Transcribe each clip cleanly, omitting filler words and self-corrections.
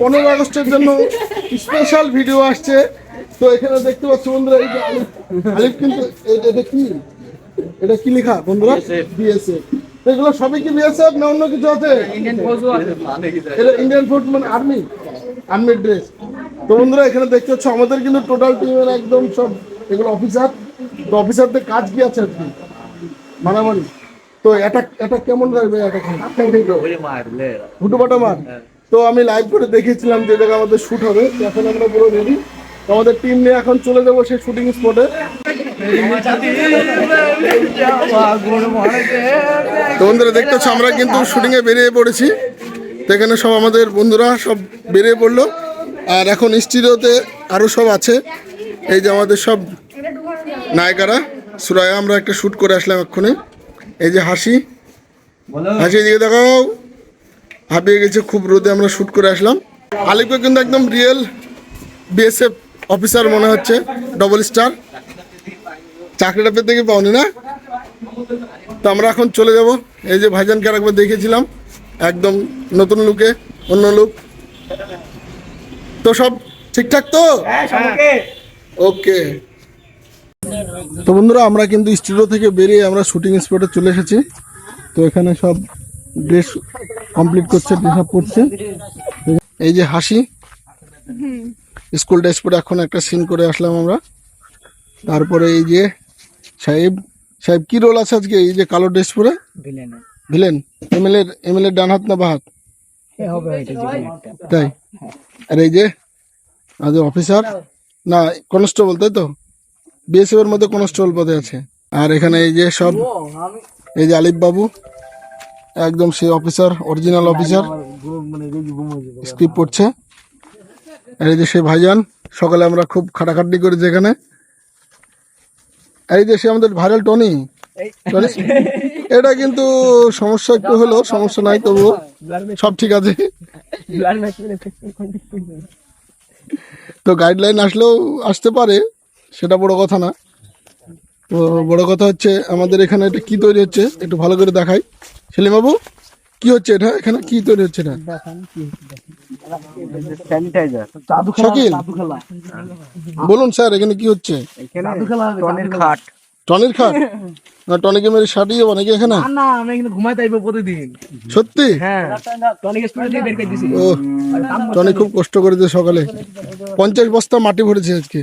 15 আগস্টের জন্য special video আসছে। তো এখানে দেখতে পাচ্ছ বন্ধুরা, এই যে আলিফ কিন্তু এটা কি লেখা বন্ধুরা? বিএসএফ। এগুলো সবই কি বিএসএফ না অন্য কিছু আছে? এটা ইন্ডিয়ান ফোর্স মানে আর্মির ড্রেস। তো বন্ধুরা এখানে দেখতে পাচ্ছ আমাদের কিন্তু টোটাল টিমের একদম সব এগুলো অফিসার। তো অফিসারদের কাজ কি আছে আর কি? মারামারি। তো এটা কেমন লাগবে? হুটুপাটা মার। তো আমি লাইভ করে দেখেছিলাম যে জায়গায় আমাদের শুট হবে। এখন আমরা পুরো রেডি। আমাদের টিম নিয়ে এখন চলে যাবো সেই শুটিং স্পটে। তো বন্ধুরা দেখতে পাচ্ছ আমরা কিন্তু শুটিং এ বেরিয়ে পড়েছি। তো এখানে সব আমাদের বন্ধুরা সব বেরিয়ে পড়লো। আর এখন স্টুডিওতে আরো সব আছে। এই যে আমাদের সব নায়িকারা সুরায়া, আমরা একটা শুট করে আসলাম এক্ষুনি। এই যে হাসি দিকে দেখাও, হাঁপিয়ে গেছে খুব রোদে, আমরা শুট করে আসলাম। আলিফকে কিন্তু একদম রিয়েল বিএসএফ অফিসার মনে হচ্ছে, ডবল স্টার। চাকরিটা পেতে কি পাওনি না? তো আমরা এখন চলে যাব। এই যে ভাইজানকে একবার দেখেছিলাম একদম নতুন লুকে, অন্য লুক। তো সব ঠিকঠাক তো? ওকে। তো বন্ধুরা আমরা কিন্তু স্টুডিও থেকে বেরিয়ে আমরা শুটিং স্পটে চলে এসেছি। তো এখানে সব ড্রেস কমপ্লিট করছে, ড্রেস আপ করছে। এই যে হাসি স্কুল ড্রেস পরে এখন একটা সিন করে আসলাম আমরা। তারপরে এই যে সাহেব কি রোল আছে আজকে? এই যে কালো ড্রেস পরে ভিলেন। এমএলএ ডান হাত না বা হাত? তাই। আর এই যে আমাদের অফিসার না কনস্টেবল, তাই তো? বিএসএফ এর মধ্যে কনস্টেবল পদে আছে। আর এখানে এই যে সব, এই যে আলিফ বাবু একদম সেই অফিসার, অরিজিনাল অফিসার, স্ক্রিপ্ট পড়ছে। আর এই যে সে ভাইজান, সকালে আমরা খুব খাটাখাটি করেছি এখানে। এই যে সে আমাদের ভাইরাল টনি। এটা কিন্তু সমস্যা একটু হলো, সমস্যা নাই, তবুও সব ঠিক আছে। তো গাইডলাইন আসলেও আসতে পারে, সেটা বড় কথা না। তো বড় কথা হচ্ছে আমাদের এখানে এটা কি তৈরি হচ্ছে একটু ভালো করে দেখাই। সেলিম বাবু কি হচ্ছে এটা? এখানে কি তৈরি হচ্ছে এটা? শাকিল বলুন স্যার, এখানে কি হচ্ছে? টনির খাট না? টনিকে মেরে শাড়ি যাবো নাকি এখানে? সত্যি? ও, টনি খুব কষ্ট করেছে সকালে, 50 বস্তা মাটি ভরেছে আজকে।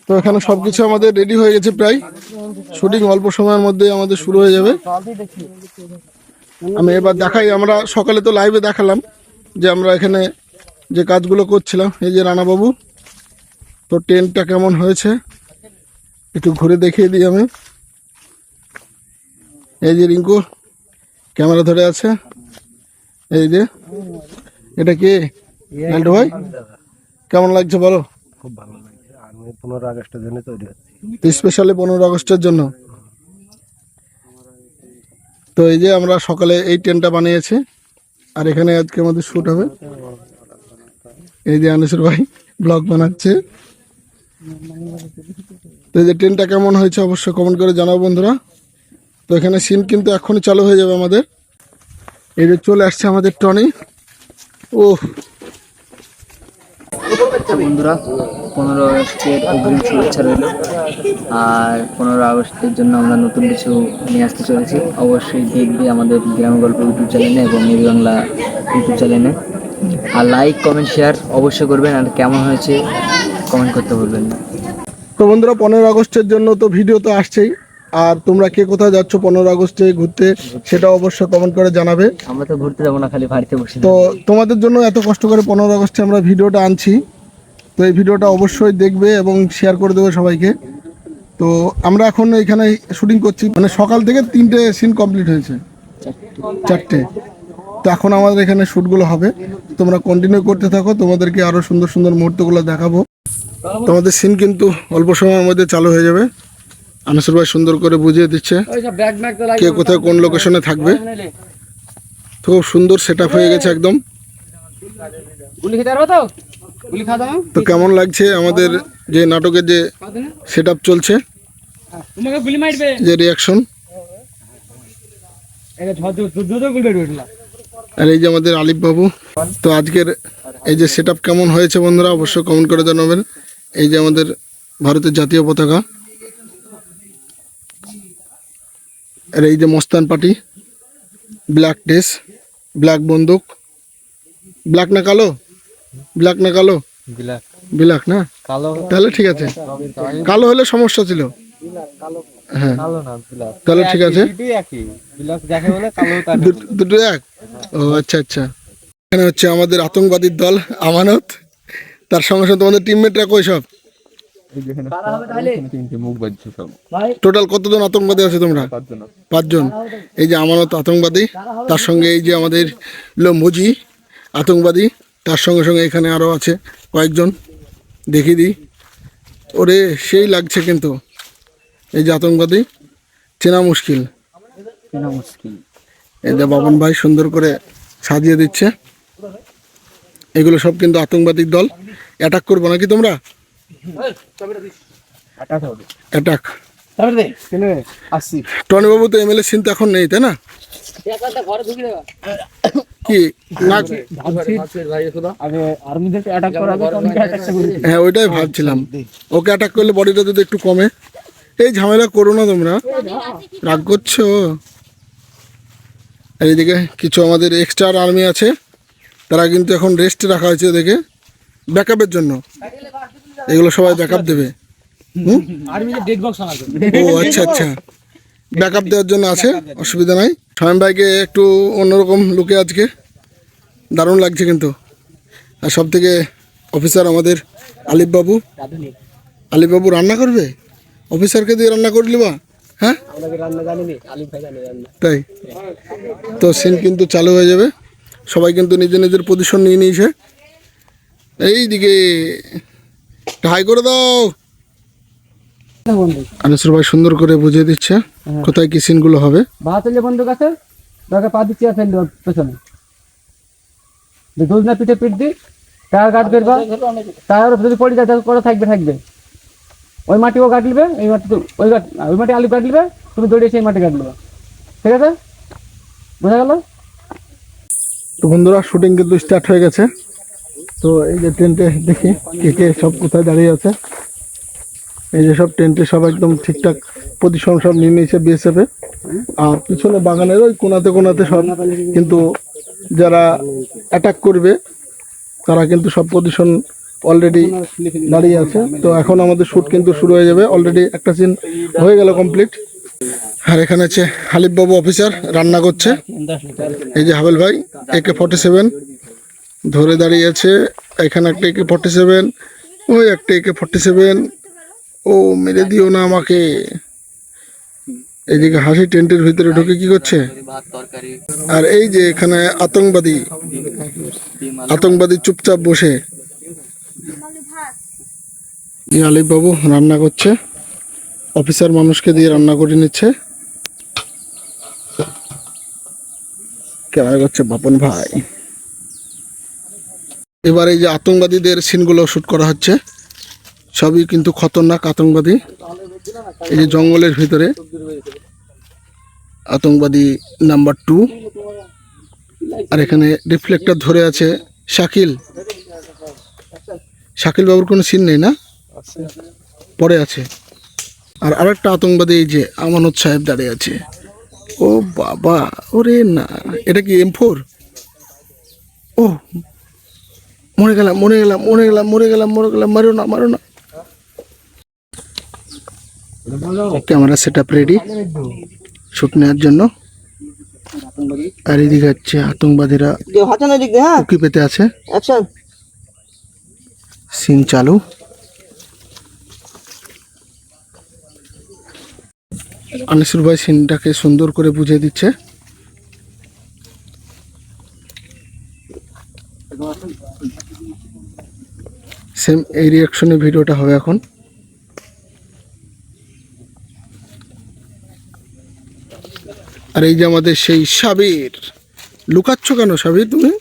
তো এখানে সবকিছু আমাদের রেডি হয়ে গেছে প্রায়। শুটিং অল্প সময়ের মধ্যে আমাদের শুরু হয়ে যাবে। আমি এবার দেখাই, আমরা সকালে তো লাইভে দেখালাম যে আমরা এখানে যে কাজগুলো করছিলাম। এই যে রানাবাবু, তো টেন্টটা কেমন হয়েছে একটু ঘুরে দেখিয়ে দিই আমি। এই যে রিঙ্কু ক্যামেরা ধরে আছে। এই যে এটা কি নান্টু ভাই, কেমন লাগছে বলো? খুব ভালো লাগছে। আমি 15 আগস্টের জন্য তৈরি হচ্ছি, স্পেশালি 15 আগস্টের জন্য। তো এই যে আমরা সকালে এই টেন্টটা বানিয়েছি, আর এখানে আজকে আমাদের শুট হবে। এই যে আনিসুর ভাই ব্লগ বানাচ্ছে। তো এই যে টেন্টটা কেমন হয়েছে অবশ্যই কমেন্ট করে জানাবো বন্ধুরা। তো এখানে সিন কিন্তু এখনই চালু হয়ে যাবে আমাদের। এই যে চলে আসছে আমাদের টনি। ও বন্ধুরা, 15 আগস্টের অগ্রিম শুভেচ্ছা রইল। আর 15 আগস্টের জন্য আমরা নতুন কিছু নিয়ে আসতে চলেছি। অবশ্যই দেখবে আমাদের গ্রাম গল্প ইউটিউব চ্যানেলে এবং মেরি বাংলা ইউটিউব চ্যানেলে। আর লাইক কমেন্ট শেয়ার অবশ্যই করবেন। আর কেমন হয়েছে কমেন্ট করতে বলবেন না। তো বন্ধুরা 15 আগস্টের জন্য তো ভিডিও তো আসছেই। আর তোমরা কে কোথায় যাচ্ছ 15 আগস্টে ঘুরতে সেটা অবশ্যই কমেন্ট করে জানাবে। আমরা তো ঘুরতে যাবো না, খালি বাড়িতে বসে। তো তোমাদের জন্য এত কষ্ট করে 15 আগস্টে আমরা ভিডিওটা আনছি। তো এই ভিডিওটা অবশ্যই দেখবে এবং শেয়ার করে দেবে সবাইকে। তো আমরা এখন এখানে শুটিং করছি, মানে সকাল থেকে 3টে সিন কমপ্লিট হয়েছে, 4টে। তো এখন আমাদের এখানে শ্যুটগুলো হবে, তোমরা কন্টিনিউ করতে থাকো, তোমাদেরকে আরও সুন্দর সুন্দর মুহূর্তগুলো দেখাবো। তোমাদের সিন কিন্তু অল্প সময়ের মধ্যে চালু হয়ে যাবে। আনিসুর ভাই সুন্দর করে বুঝিয়ে দিচ্ছে কে কোথায় কোন লোকেশনে থাকবে। তো খুব সুন্দর সেট আপ হয়ে গেছে একদম। তো কেমন লাগছে আমাদের যে নাটকের যে সেট আপ চলছে, যে রিয়াকশন? আর এই যে আমাদের আলিফ বাবু। তো আজকের এই যে সেট কেমন হয়েছে বন্ধুরা অবশ্যই কমেন্ট করে জানাবেন। এই যে আমাদের ভারতের জাতীয় পতাকা, আর এই যে মস্তান পার্টি, ব্ল্যাক ড্রেস, ব্ল্যাক বন্দুক, ব্ল্যাক না কালো, ব্ল্যাক না কালো, ব্ল্যাক না তাহলে ঠিক আছে, কালো হলে সমস্যা ছিল। হ্যাঁ তাহলে ঠিক আছে, দুটো এক। ও আচ্ছা আচ্ছা। এখানে হচ্ছে আমাদের আতঙ্কবাদীর দল আমানত, তার সঙ্গে সঙ্গে তোমাদের টিমমেটরা কই সব? টোটাল কতজন আতঙ্কবাদী আছে তোমরা? 5 জন। এই যে আমানত আতঙ্কবাদী, তার সঙ্গে এই যে আমাদের মুজি আতঙ্কবাদী, তার সঙ্গে সঙ্গে এখানে আরো আছে কয়েকজন, দেখিয়ে দিই। ওরে সেই লাগছে কিন্তু, এই যে আতঙ্কবাদী চেনা মুশকিল। এই যে বাবন ভাই সুন্দর করে সাজিয়ে দিচ্ছে। এগুলো সব কিন্তু আতঙ্কবাদীর দল। অ্যাটাক করবো নাকি তোমরা? অ্যাটাক। টনি বাবু তো এমএলএ সিন তো এখন নেই, তাই না? কি না, হ্যাঁ ওইটাই ভাবছিলাম, ওকে অ্যাটাক করলে বডিটা যদি একটু কমে। এই ঝামেলা করো না তোমরা, রাগ করছো। আর এইদিকে কিছু আমাদের এক্সট্রা আর্মি আছে, তারা কিন্তু এখন রেস্টে রাখা হয়েছে ওদেরকে ব্যাকআপের জন্য। এগুলো সবাই ব্যাকআপ দেবে। ও আচ্ছা আচ্ছা, ব্যাকআপ দেওয়ার জন্য আছে, অসুবিধা নাই। শামীম ভাইকে একটু অন্যরকম লুকে আজকে দারুণ লাগছে কিন্তু। আর সব থেকে অফিসার আমাদের আলিফ বাবু। আলিফ বাবু রান্না করবে, অফিসারকে দিয়ে রান্না করলি বা? হ্যাঁ তাই তো, সিন কিন্তু চালু হয়ে যাবে। সবাই কিন্তু নিজের নিজের পজিশন নিয়ে নিয়েছে। এইদিকে হাই করে দাও। আনিসুর ভাই সুন্দর করে বুঝিয়ে দিচ্ছে কোথায় কি সিনগুলো হবে। বন্ধু কাছে পা দিচ্ছি পেছনে দুধ না পিঠে পিট দি, টায়ার গার্ড করবা, টায়ার যদি পড়ে যায় করে থাকবে থাকবে। ওই মাটি ও গাঁট লিবে, এই মাটি ওই মাটি আলু গাঁট লিবে, তুমি দৌড়ে সেই মাটি গাঁট লিবে। ঠিক আছে, বোঝা গেল? তো বন্ধুরা শুটিং কিন্তু স্টার্ট হয়ে গেছে। তো এই যে টেন্টে দেখি কে কে সব কোথায় দাঁড়িয়ে আছে। এই যে সব টেন্টে সব একদম ঠিকঠাক পজিশন সব নিয়ে নিয়েছে বিএসএফ এ। আর পিছনে বাগানের ওই কোনাতে কোনাতে সব কিন্তু যারা অ্যাটাক করবে তারা কিন্তু সব পজিশন অলরেডি দাঁড়িয়ে আছে। তো এখন আমাদের শ্যুট কিন্তু শুরু হয়ে যাবে। অলরেডি একটা সিন হয়ে গেল কমপ্লিট। আর এখানে হচ্ছে হালিফ বাবু অফিসার রান্না করছে। এই যে হাবেল ভাই AK-47 ধরে দাঁড়িয়ে আছে। এখানে একটা AK-47, ওই একটা AK-47। ও মেরে দিও না আমাকে। এইদিকে হাসি টেন্টের ভিতরে ঢুকে কি করছে। আর এই যে এখানে আতঙ্কবাদী চুপচাপ বসে। আলিফ বাবু রান্না করছে, অফিসার মানুষকে দিয়ে রান্না করে নিচ্ছে। ক্যামেরা করছে বাপন ভাই। এবার এই যে আতঙ্কবাদীদের সিনগুলো শুট করা হচ্ছে, সবই কিন্তু খতরনাক আতঙ্কবাদী। এই যে জঙ্গলের ভিতরে আতঙ্কবাদী নাম্বার 2। আর এখানে রিফ্লেক্টর ধরে আছে শাকিল বাবুর কোনো সিন নেই না, পরে আছে। আর আরেকটা আতঙ্কবাদী এই যে আমানত সাহেব দাঁড়িয়ে আছে। ও বাবা, ওরে না, এটা কি M4? ও মরে গেলাম, মারো না। Camera set up ready shoot নেওয়ার জন্য। আর এদিকে হচ্ছে আতঙ্কবাদীরা উকি পেতে আছে। সিন চালু। আনিসুর ভাই সিনটাকে সুন্দর করে বুঝিয়ে দিচ্ছে। সেম এই রিয়াকশনে ভিডিওটা হবে এখন। আর এই যে আমাদের সেই সাবির। লুকাচ্ছ কেন সাবির, তুমি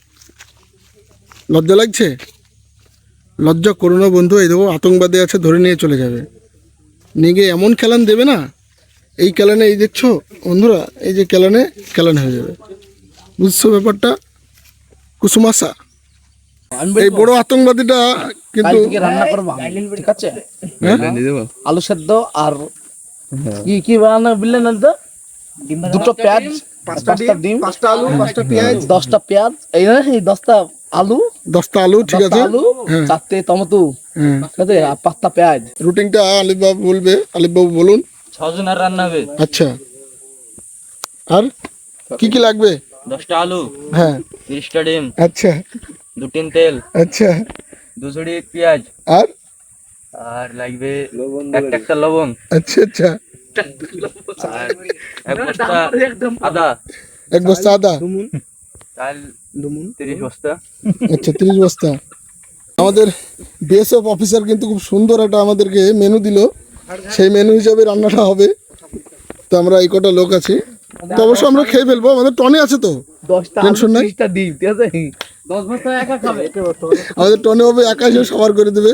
লজ্জা লাগছে? লজ্জা করো না বন্ধু। এই দেখো আতঙ্কবাদী আছে, ধরে নিয়ে চলে যাবে, নিয়ে গিয়ে এমন ক্যালান দেবে না। এই ক্যালানে এই দেখছো বন্ধুরা, এই যে ক্যালান হয়ে যাবে। বুঝছো ব্যাপারটা? কুসুমাসা এই বড় আতঙ্কবাদীটা কিন্তু রান্না করবো ঠিক আছে হ্যাঁ? আলু সেদ্ধ আর কি কি বানানো বললেন তো দুটো পেঁয়াজ পাঁচটা ডিম 5টা আলু 5টা পেঁয়াজ 10টা পেঁয়াজ এই না এই 10টা আলু 10টা আলু ঠিক 10টা আছে আলু হ্যাঁ 4টে টমেটো হ্যাঁ ঠিক আছে আর 5টা পেঁয়াজ রুটিনটা আলিফ বাবু বলবে, আলিফ বাবু বলুন। 6 জনের রান্না হবে। আচ্ছা, আর কি কি লাগবে? 10টা আলু, হ্যাঁ 30টা ডিম, আচ্ছা 2 টিন তেল, আচ্ছা 2 ছড়ি পেঁয়াজ, আর আর লাগবে একটা লবণ, আচ্ছা আচ্ছা আর এক বস্তা আদা, 1 বস্তা আদা, চাল 30 বস্তা। আচ্ছা 30 বস্তা। আমাদের বিএসএফ অফিসার কিন্তু খুব সুন্দর একটা আমাদেরকে মেনু দিল, সেই মেনু হিসাবে রান্নাটা হবে। তো আমরা এই কটা লোক আছি, তো অবশ্যই আমরা খেয়ে ফেলবো, আমাদের টনে আছে তো 10টা টেনশন নাই। 30টা ডিম ঠিক আছে 10 বস্তা একা খাবে। আমাদের টনে হবে, একাই সবার করে দেবে।